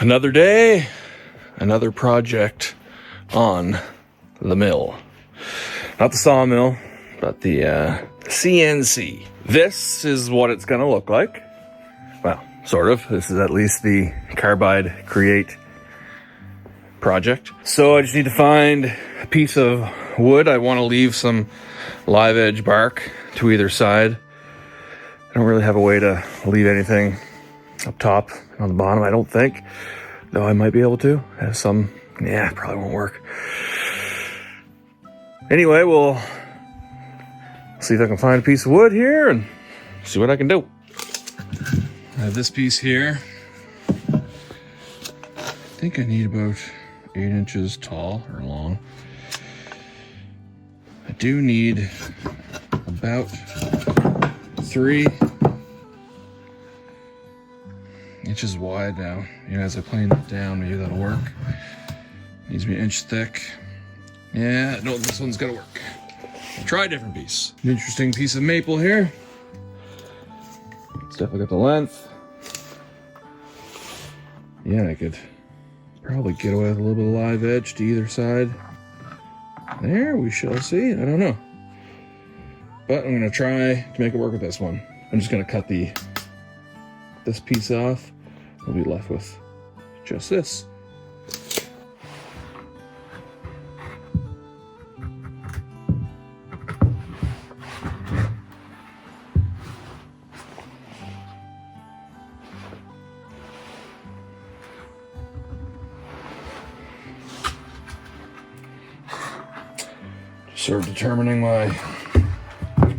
Another day, another project on the mill. Not the sawmill, but the CNC. This is what it's gonna look like. Well, sort of. This is at least the Carbide Create project. So I just need to find a piece of wood. I want to leave some live edge bark to either side. I don't really have a way to leave anything up top on the bottom, I don't think. Though I might be able to. Have some, probably won't work. Anyway, we'll see if I can find a piece of wood here and see what I can do. I have this piece here. I think I need about 8 inches tall or long. I do need about 3 inches wide now. As I plane it down, maybe that'll work. Needs to be 1 inch thick. Yeah, no, this one's gotta work. Try a different piece. An interesting piece of maple here. It's definitely got the length. Yeah, I could probably get away with a little bit of live edge to either side. There, we shall see. I don't know. But I'm gonna try to make it work with this one. I'm just gonna cut this piece off. We'll be left with just this. Sort of determining what I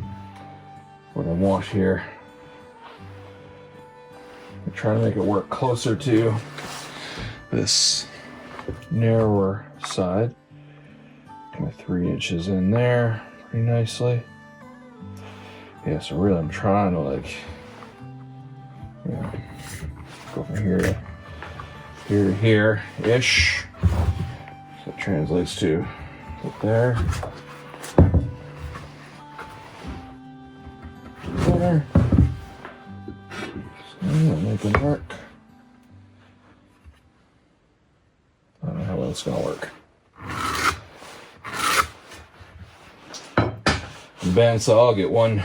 want here. I'm trying to make it work closer to this narrower side. Get my 3 inches in there pretty nicely. Yeah, so really I'm trying to go from here to here-ish. So it translates to up there. There. So make it work. I don't know how well it's gonna work. And bandsaw, I'll get one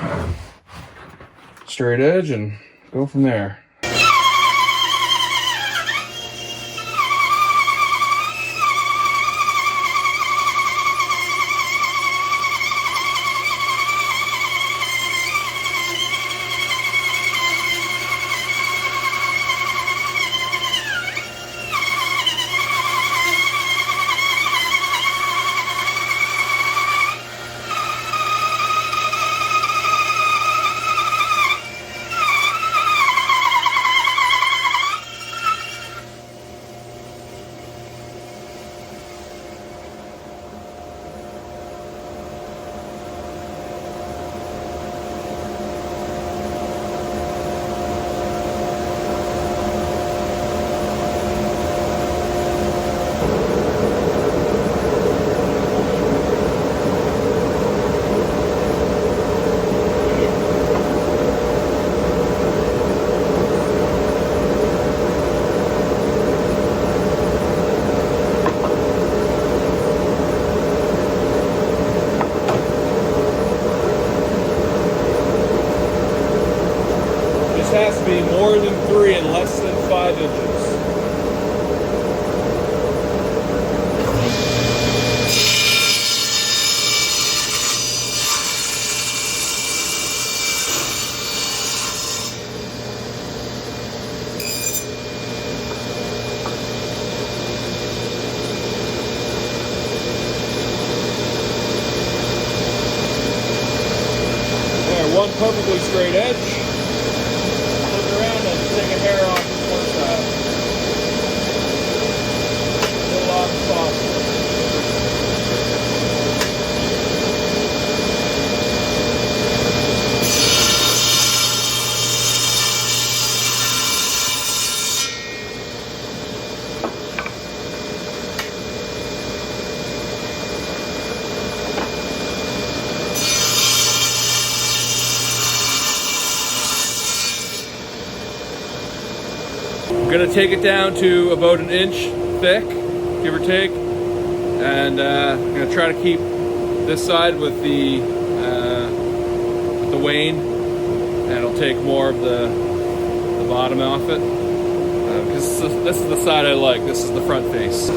straight edge and go from there. Has to be more than 3 and less than 5 inches. There, one perfectly straight edge. Take a hair off this one side. A little off the top. gonna take it down to about an inch thick, give or take, and I'm gonna try to keep this side with the wane, and it'll take more of the bottom off it. Because this is the side I like. This is the front face.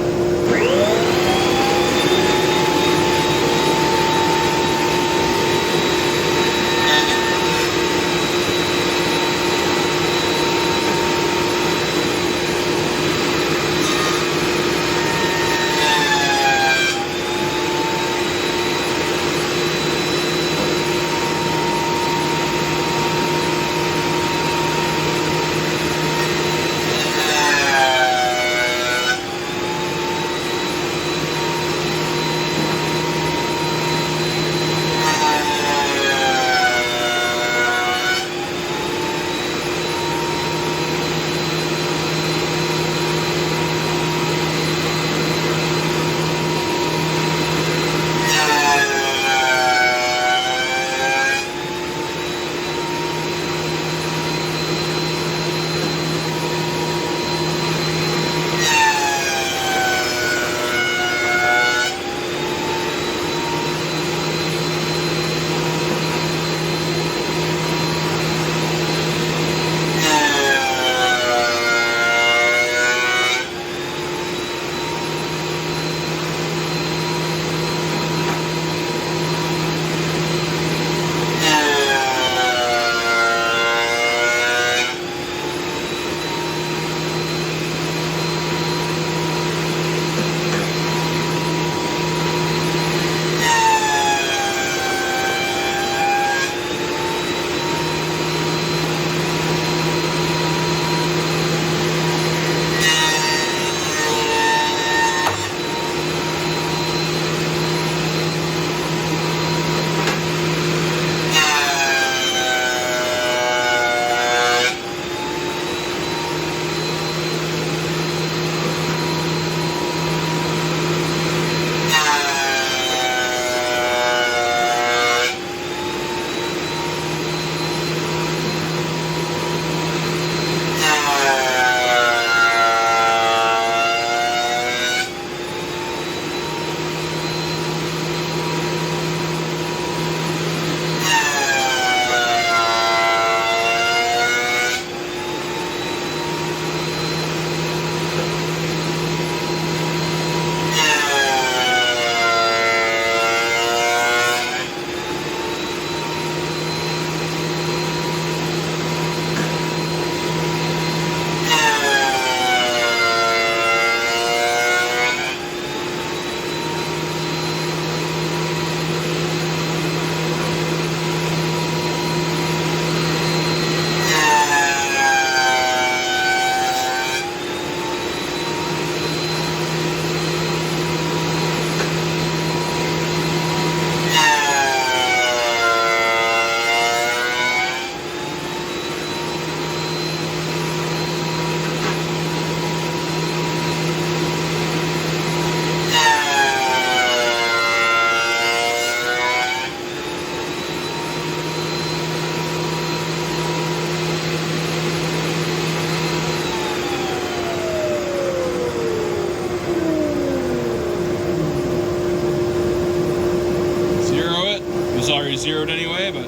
Already zeroed anyway, but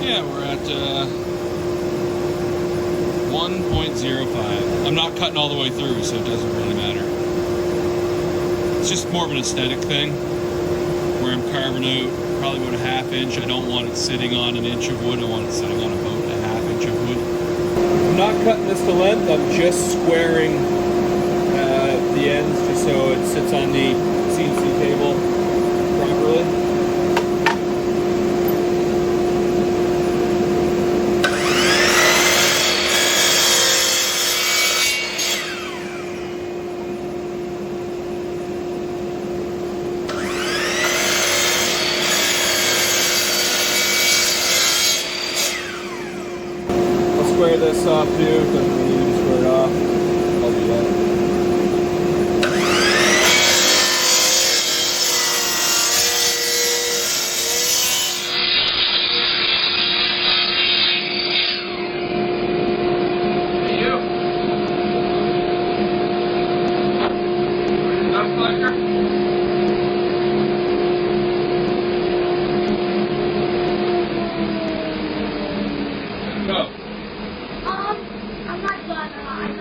yeah, we're at 1.05. I'm not cutting all the way through, so it doesn't really matter. It's just more of an aesthetic thing where I'm carving out probably about a ½ inch. I don't want it sitting on an inch of wood. I want it sitting on about a ½ inch of wood. I'm not cutting this to length. I'm just squaring the ends just so it sits on the CNC table properly. I'll square this off too, because we need to square it off. I'll do that.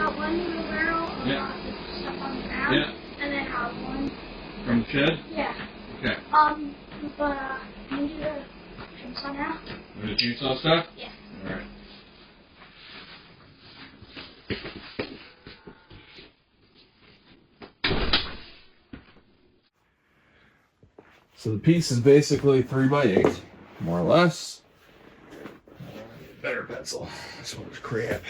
out one wheelbarrow stuff on the ground. Yeah. And then out one. From the shed? Yeah. Okay. But can you do the chainsaw now? The chainsaw stuff? Yeah. Alright. So the piece is basically 3x8, more or less. Better pencil. This one's crap.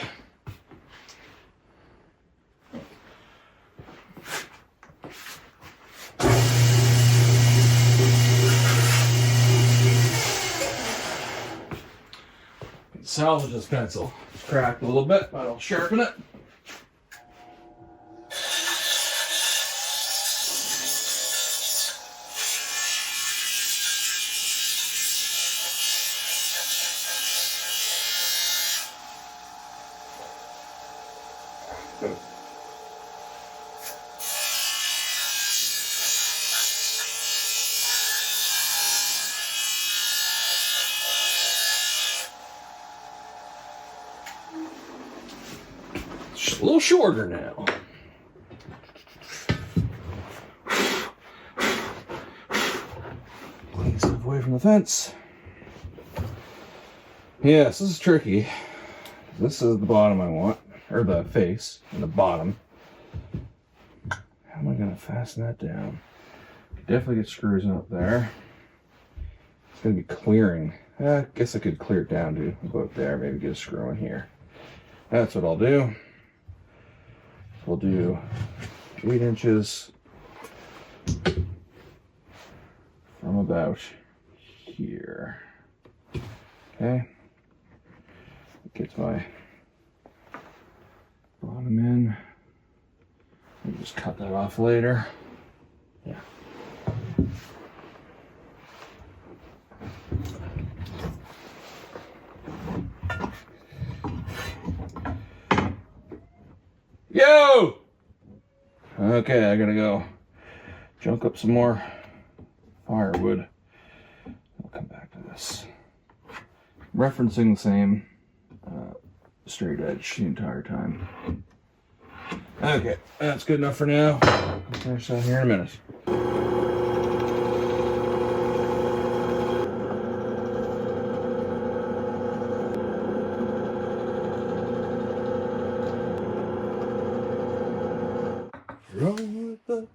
Salvage this pencil. It's cracked a little bit, but I'll sharpen it. Just a little shorter now. Clean stuff away from the fence. Yes, this is tricky. This is the bottom I want, or the face, and the bottom. How am I going to fasten that down? Definitely get screws in up there. It's going to be clearing. I guess I could clear it down to about there, maybe get a screw in here. That's what I'll do. We'll do 8 inches from about here. Okay. Gets my bottom in. I'll just cut that off later. Yeah. Yo! Okay, I gotta go junk up some more firewood. I'll come back to this. Referencing the same straight edge the entire time. Okay, that's good enough for now. I'll finish that here in a minute. Run with us.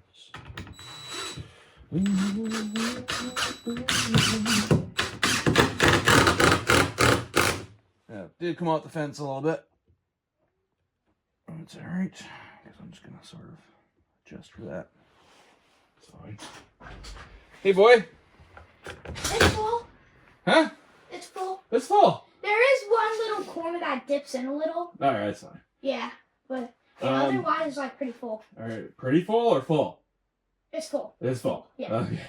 Yeah, did come out the fence a little bit. That's alright. I guess I'm just gonna sort of adjust for that. It's fine. Hey boy! It's full. Huh? It's full. It's full. There is one little corner that dips in a little. Alright, that's fine. Yeah, but otherwise it's like pretty full. Alright, pretty full or full? It's full. It's full. Yeah. Okay.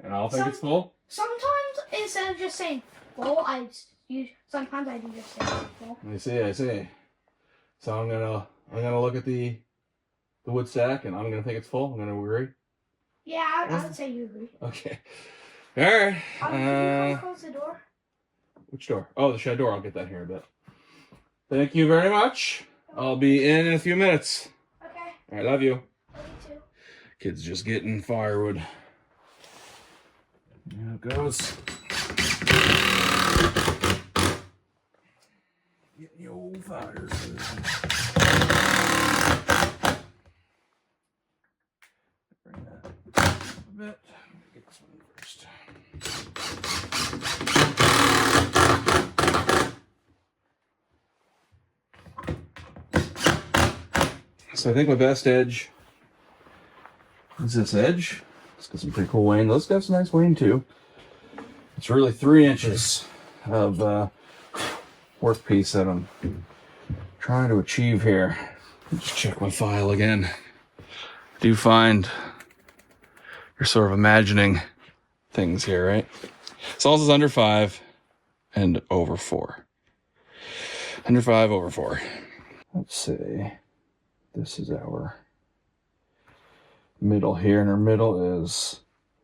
And I'll think it's full? Sometimes instead of just saying full, sometimes I do just say full. I see. So I'm gonna look at the wood stack and I'm gonna think it's full. I'm gonna agree. Yeah, I would say you agree. Okay. Alright. Can you close the door? Which door? Oh, the shed door. I'll get that here in a bit. Thank you very much. I'll be in a few minutes. Okay. Alright, love you. Love you too. Kids just getting firewood. There it goes. Getting the old fires. Bring that up a bit. Get this one first. So I think my best edge is this edge. It's got some pretty cool wane. Let's got some nice wane too. It's really 3 inches of workpiece that I'm trying to achieve here. Just check my file again. I do find you're sort of imagining things here, right? Sauce is under 5 and over 4. Under 5, over 4. Let's see. This is our middle here, and our middle is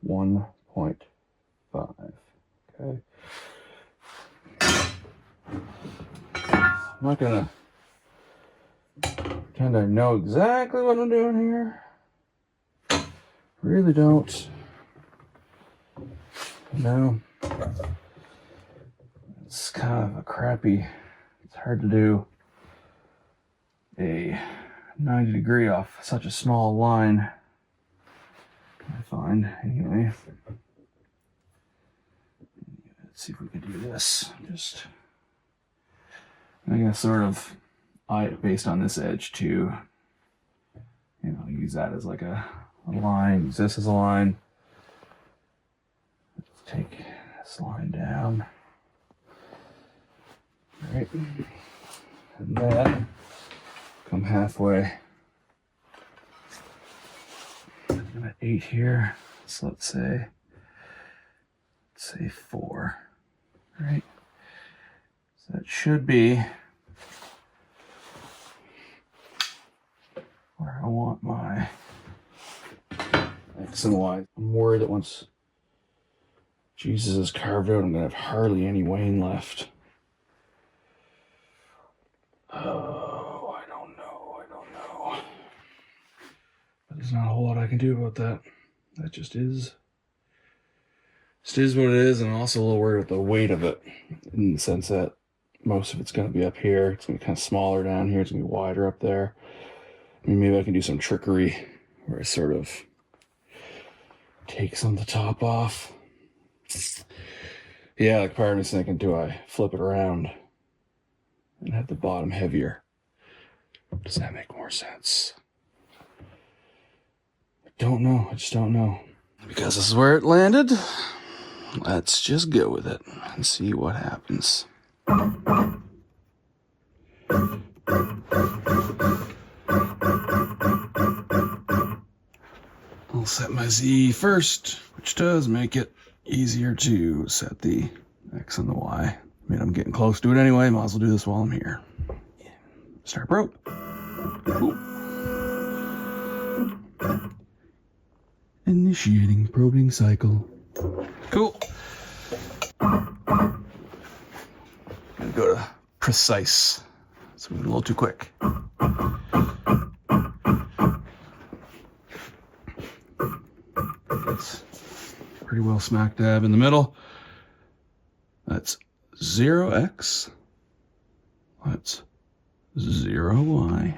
1.5. Okay. I'm not gonna pretend I know exactly what I'm doing here. Really don't. No. It's kind of a crappy, it's hard to do a 90 degree off such a small line, I find. Anyway, let's see if we can do this. Just, I'm gonna sort of eye it based on this edge too. You know, use that as like a line, use this as a line. Let's take this line down. All right, and then come halfway. I'm at 8 here, so let's say 4. All right, so that should be where I want my X and Y. I'm worried that once Jesus is carved out, I'm gonna have hardly any wane left. Oh, I don't know. But there's not a whole lot I can do about that. That just is. Just is what it is, and I'm also a little worried about the weight of it, in the sense that most of it's going to be up here. It's going to be kind of smaller down here. It's going to be wider up there. I mean, maybe I can do some trickery where I sort of take some of the top off. Yeah, like part of me's thinking, do I flip it around and have the bottom heavier? Does that make more sense? I don't know. I just don't know. Because this is where it landed, let's just go with it and see what happens. I'll set my Z first, which does make it easier to set the X and the Y. I mean, I'm getting close to it anyway. Might as well do this while I'm here. Start probe. Cool. Initiating probing cycle. Cool. Gonna go to precise. It's moving a little too quick. That's pretty well smack dab in the middle. That's 0x. That's 0y.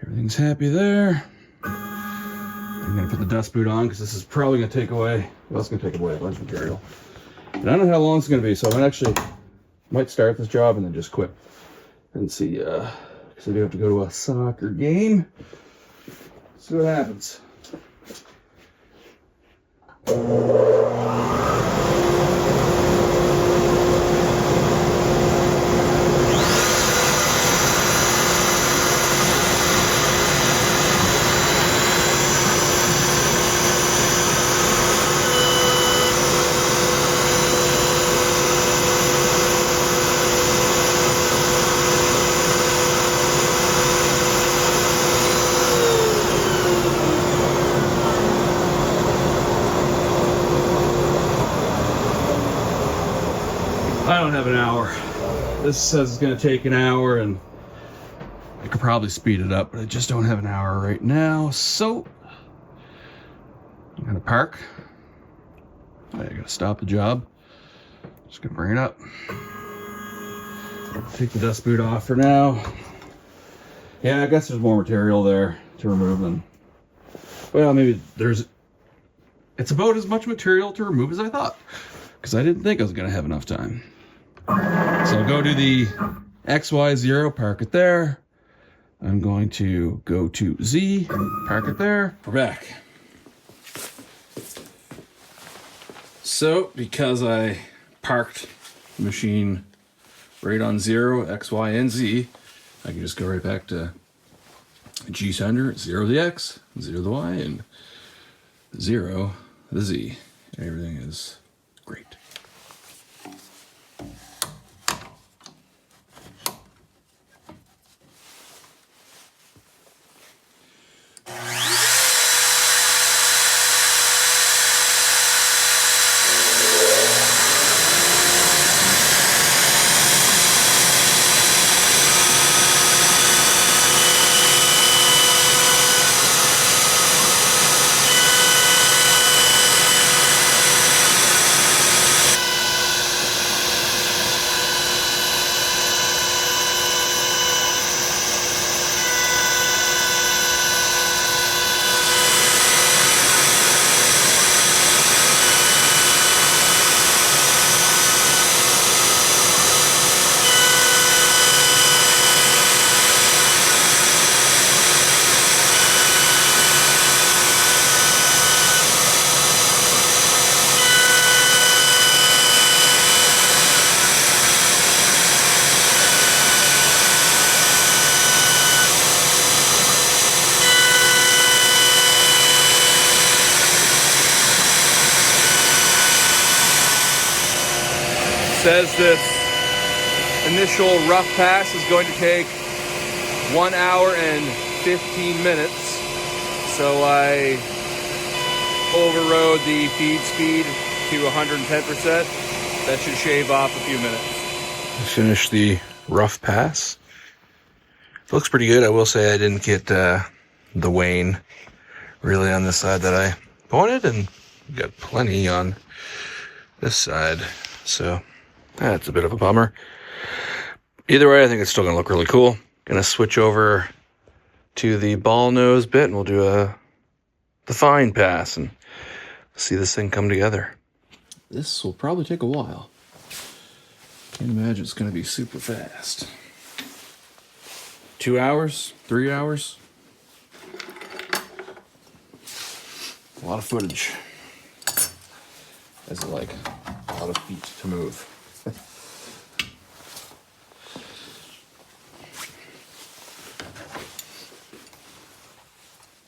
Everything's happy there. I'm gonna put the dust boot on because this is probably gonna take away. Well, it's gonna take away a bunch of material. And I don't know how long it's gonna be, so I might start this job and then just quit and see. Because I do have to go to a soccer game. See what happens. I don't have an hour. This says it's going to take an hour, and I could probably speed it up, but I just don't have an hour right now. So I'm going to park. I got to stop the job. Just going to bring it up. Take the dust boot off for now. Yeah, I guess there's more material there to remove than. Well, maybe it's about as much material to remove as I thought, because I didn't think I was going to have enough time. So I'll go to the XY0, park it there. I'm going to go to Z, park it there. We're back. So because I parked the machine right on 0, X, Y, and Z, I can just go right back to G sender, 0 the X, 0 the Y, and 0 the Z. Everything is great. says this initial rough pass is going to take 1 hour and 15 minutes. So I overrode the feed speed to 110%. That should shave off a few minutes. Finish the rough pass. Looks pretty good. I will say I didn't get the wane really on this side that I wanted, and got plenty on this side. So that's a bit of a bummer. Either way, I think it's still gonna look really cool. Gonna switch over to the ball nose bit, and we'll do the fine pass and see this thing come together. This will probably take a while. Can't imagine it's gonna be super fast. 2 hours, 3 hours. A lot of footage. As like a lot of feet to move.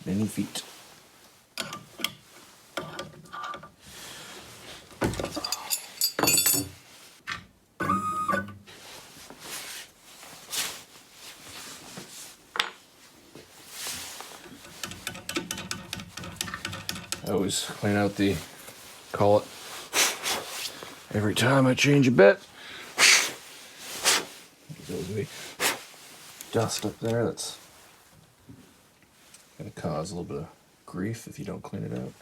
Many feet. I always clean out the collet every time I change a bit. There's the dust up there that's gonna cause a little bit of grief if you don't clean it out.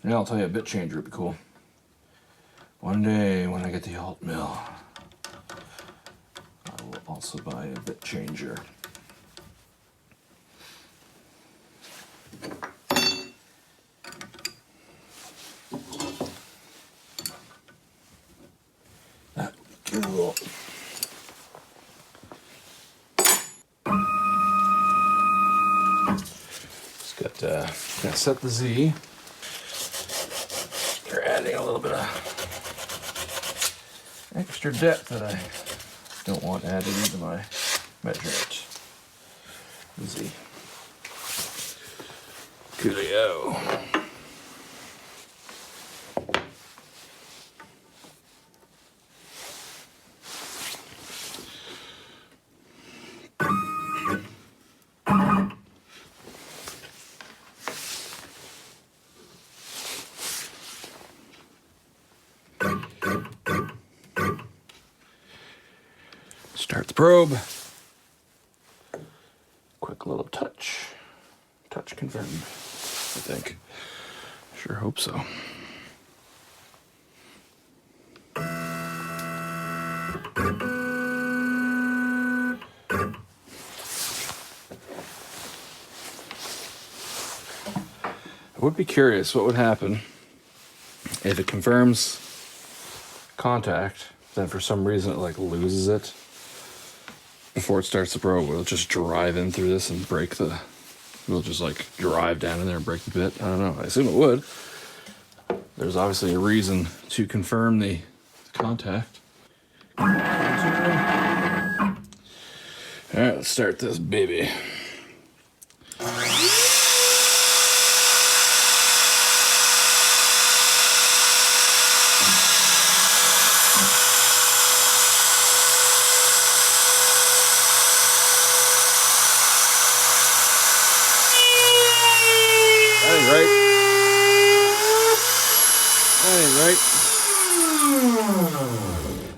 And I'll tell you, a bit changer would be cool. One day when I get the alt mill, I will also buy a bit changer. That would be cool. Just gotta set the Z. You're adding a little bit of extra depth that I don't want added into my measurement. Z. Coolio. Start the probe. Quick little touch. Touch confirmed, I think. Sure hope so. I would be curious what would happen if it confirms contact, then for some reason it like loses it before it starts the probe. Will it just drive in through this and break the, will just like drive down in there and break the bit? I don't know. I assume it would. There's obviously a reason to confirm the contact. All right, let's start this baby.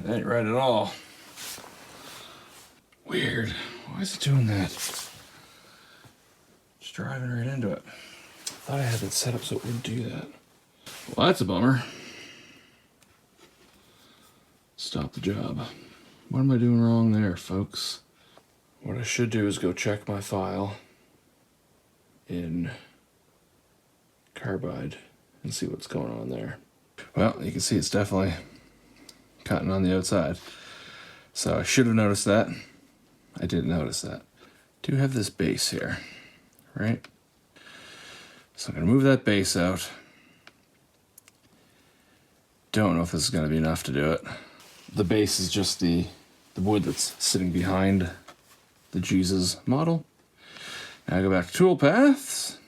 That ain't right at all. Weird. Why is it doing that? Just driving right into it. Thought I had it set up so it wouldn't do that. Well, that's a bummer. Stop the job. What am I doing wrong there, folks? What I should do is go check my file in Carbide and see what's going on there. Well, you can see it's definitely cutting on the outside. So I should have noticed that. I didn't notice that. Do have this base here, right? So I'm gonna move that base out. don't know if this is going to be enough to do it. The base is just the wood that's sitting behind the Jesus model. Now I go back to tool paths.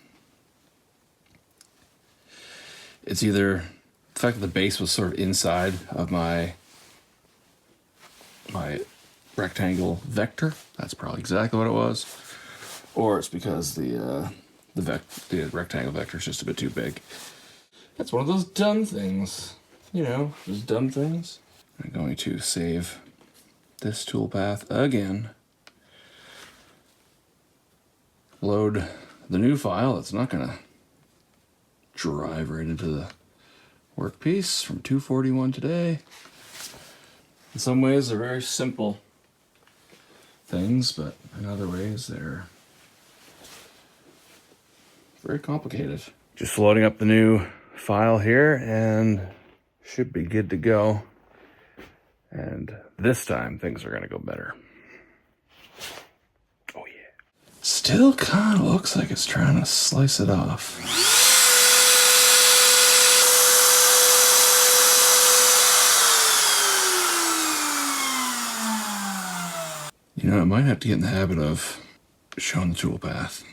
It's either the fact that the base was sort of inside of my rectangle vector. That's probably exactly what it was. Or it's because the rectangle vector is just a bit too big. That's one of those dumb things. You know, just dumb things. I'm going to save this toolpath again. Load the new file. It's not going to drive right into the workpiece from 241 today. In some ways, they're very simple things, but in other ways, they're very complicated. Just loading up the new file here and should be good to go. And this time, things are going to go better. Oh, yeah. Still kind of looks like it's trying to slice it off. You know, I might have to get in the habit of showing the toolpath.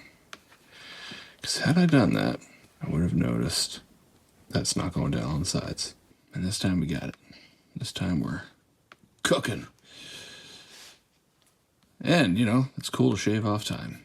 Because had I done that, I would have noticed that's not going down on the sides. And this time we got it. This time we're cooking. And, you know, it's cool to shave off time.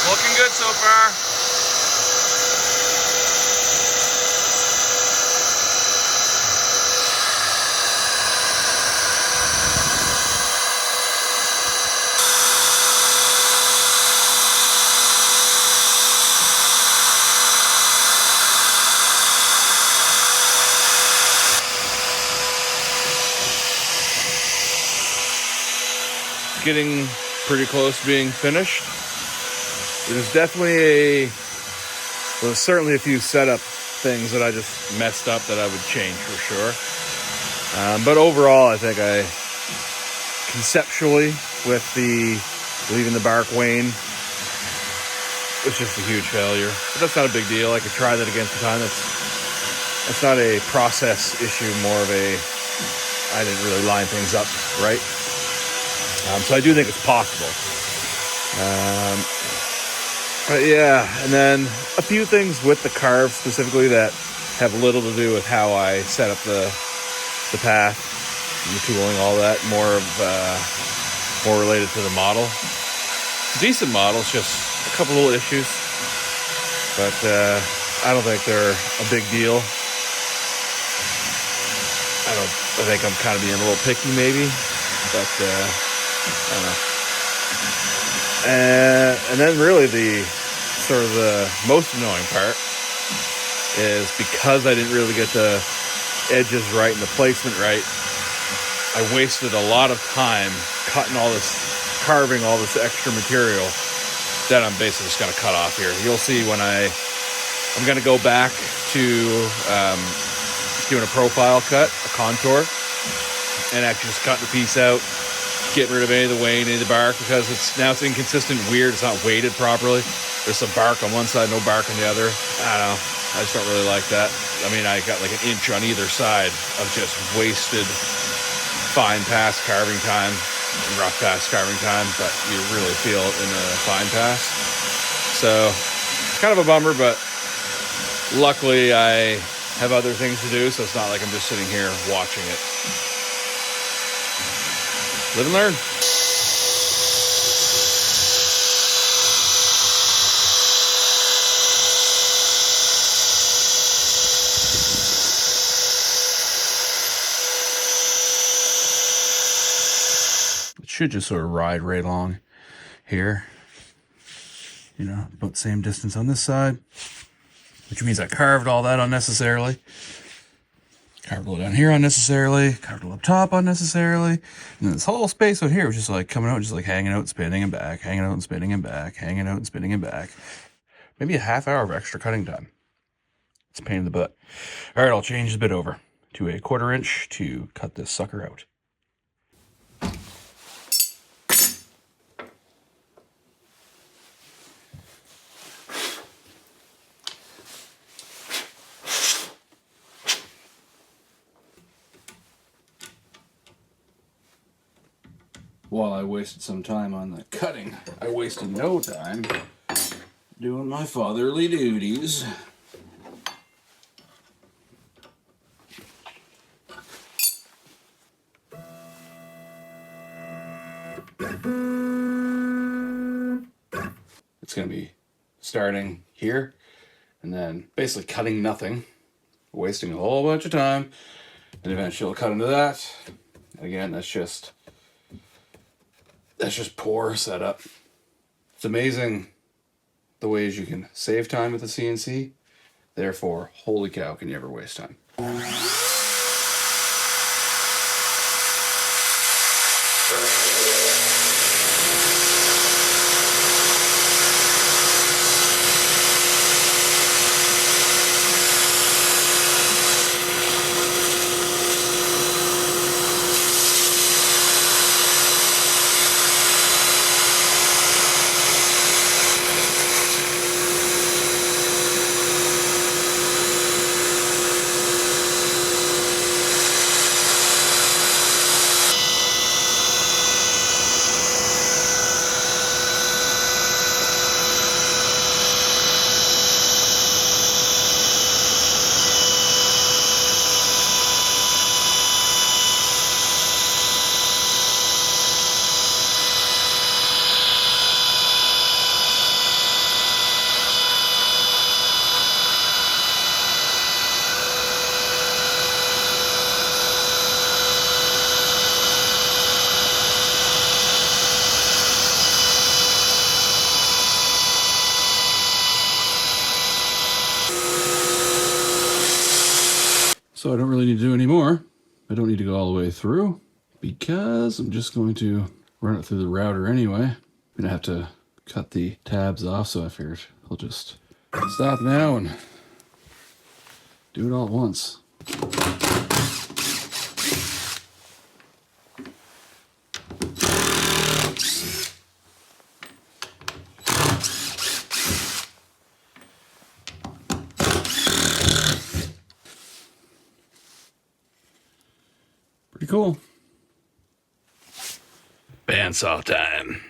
Looking good so far. Getting pretty close to being finished. There's definitely there's certainly a few setup things that I just messed up that I would change for sure. But overall, I think I conceptually with the leaving the bark wane was just a huge failure. But that's not a big deal. I could try that again sometime. That's not a process issue, more of a I didn't really line things up right. So I do think it's possible. But yeah, and then a few things with the carve specifically that have little to do with how I set up the path, the tooling, all that. More related to the model. It's a decent model, it's just a couple little issues, but I don't think they're a big deal. I think I'm kind of being a little picky maybe, but I don't know. And then really the sort of the most annoying part is because I didn't really get the edges right and the placement right, I wasted a lot of time carving all this extra material that I'm basically just going to cut off here. You'll see when I'm going to go back to doing a profile cut, a contour, and actually just cutting the piece out, getting rid of any of the wane, any of the bark, because it's inconsistent, weird, it's not weighted properly. There's some bark on one side, no bark on the other. I don't know, I just don't really like that. I mean, I got like an inch on either side of just wasted fine pass carving time, and rough pass carving time, but you really feel it in the fine pass. So, kind of a bummer, but luckily I have other things to do, so it's not like I'm just sitting here watching it. Live and learn. should just sort of ride right along here. You know, about the same distance on this side, which means I carved all that unnecessarily. Carved a little down here unnecessarily, carved a little up top unnecessarily, and then this whole space out here was just like coming out, just like hanging out, spinning and back, hanging out and spinning and back, hanging out and spinning and back. Maybe a half hour of extra cutting time. It's a pain in the butt. All right, I'll change the bit over to a 1/4 inch to cut this sucker out. While I wasted some time on the cutting, I wasted no time doing my fatherly duties. It's going to be starting here and then basically cutting nothing, wasting a whole bunch of time, and eventually it'll cut into that. Again, that's just poor setup. It's amazing the ways you can save time with the CNC. Therefore, holy cow, can you ever waste time? So I don't really need to do any more. I don't need to go all the way through because I'm just going to run it through the router anyway. I'm gonna have to cut the tabs off, so I figured I'll just stop now and do it all at once. Pretty cool. Bandsaw time.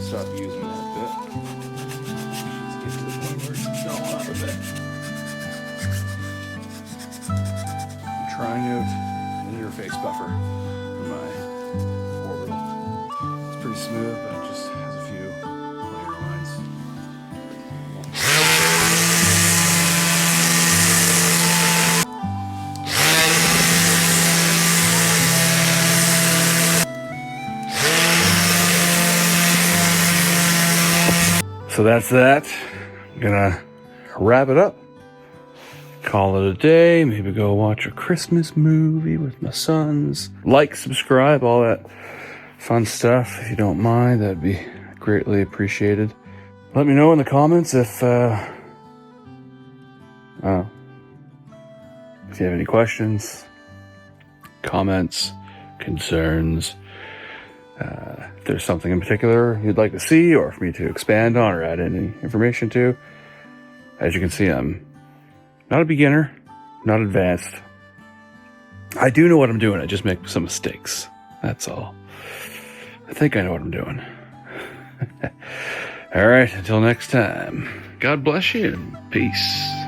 stop using that bit. Let's get to the point where it's going up a bit. I'm trying out an interface buffer for my orbital. It's pretty smooth, but it just has a few layer lines. So that's that. I'm gonna wrap it up. Call it a day. Maybe go watch a Christmas movie with my sons. Like, subscribe, all that fun stuff. If you don't mind, that'd be greatly appreciated. Let me know in the comments if you have any questions, comments, concerns. If there's something in particular you'd like to see or for me to expand on or add any information to. As you can see, I'm not a beginner, not advanced. I do know what I'm doing. I just make some mistakes. That's all. I think I know what I'm doing. All right, until next time. God bless you and peace.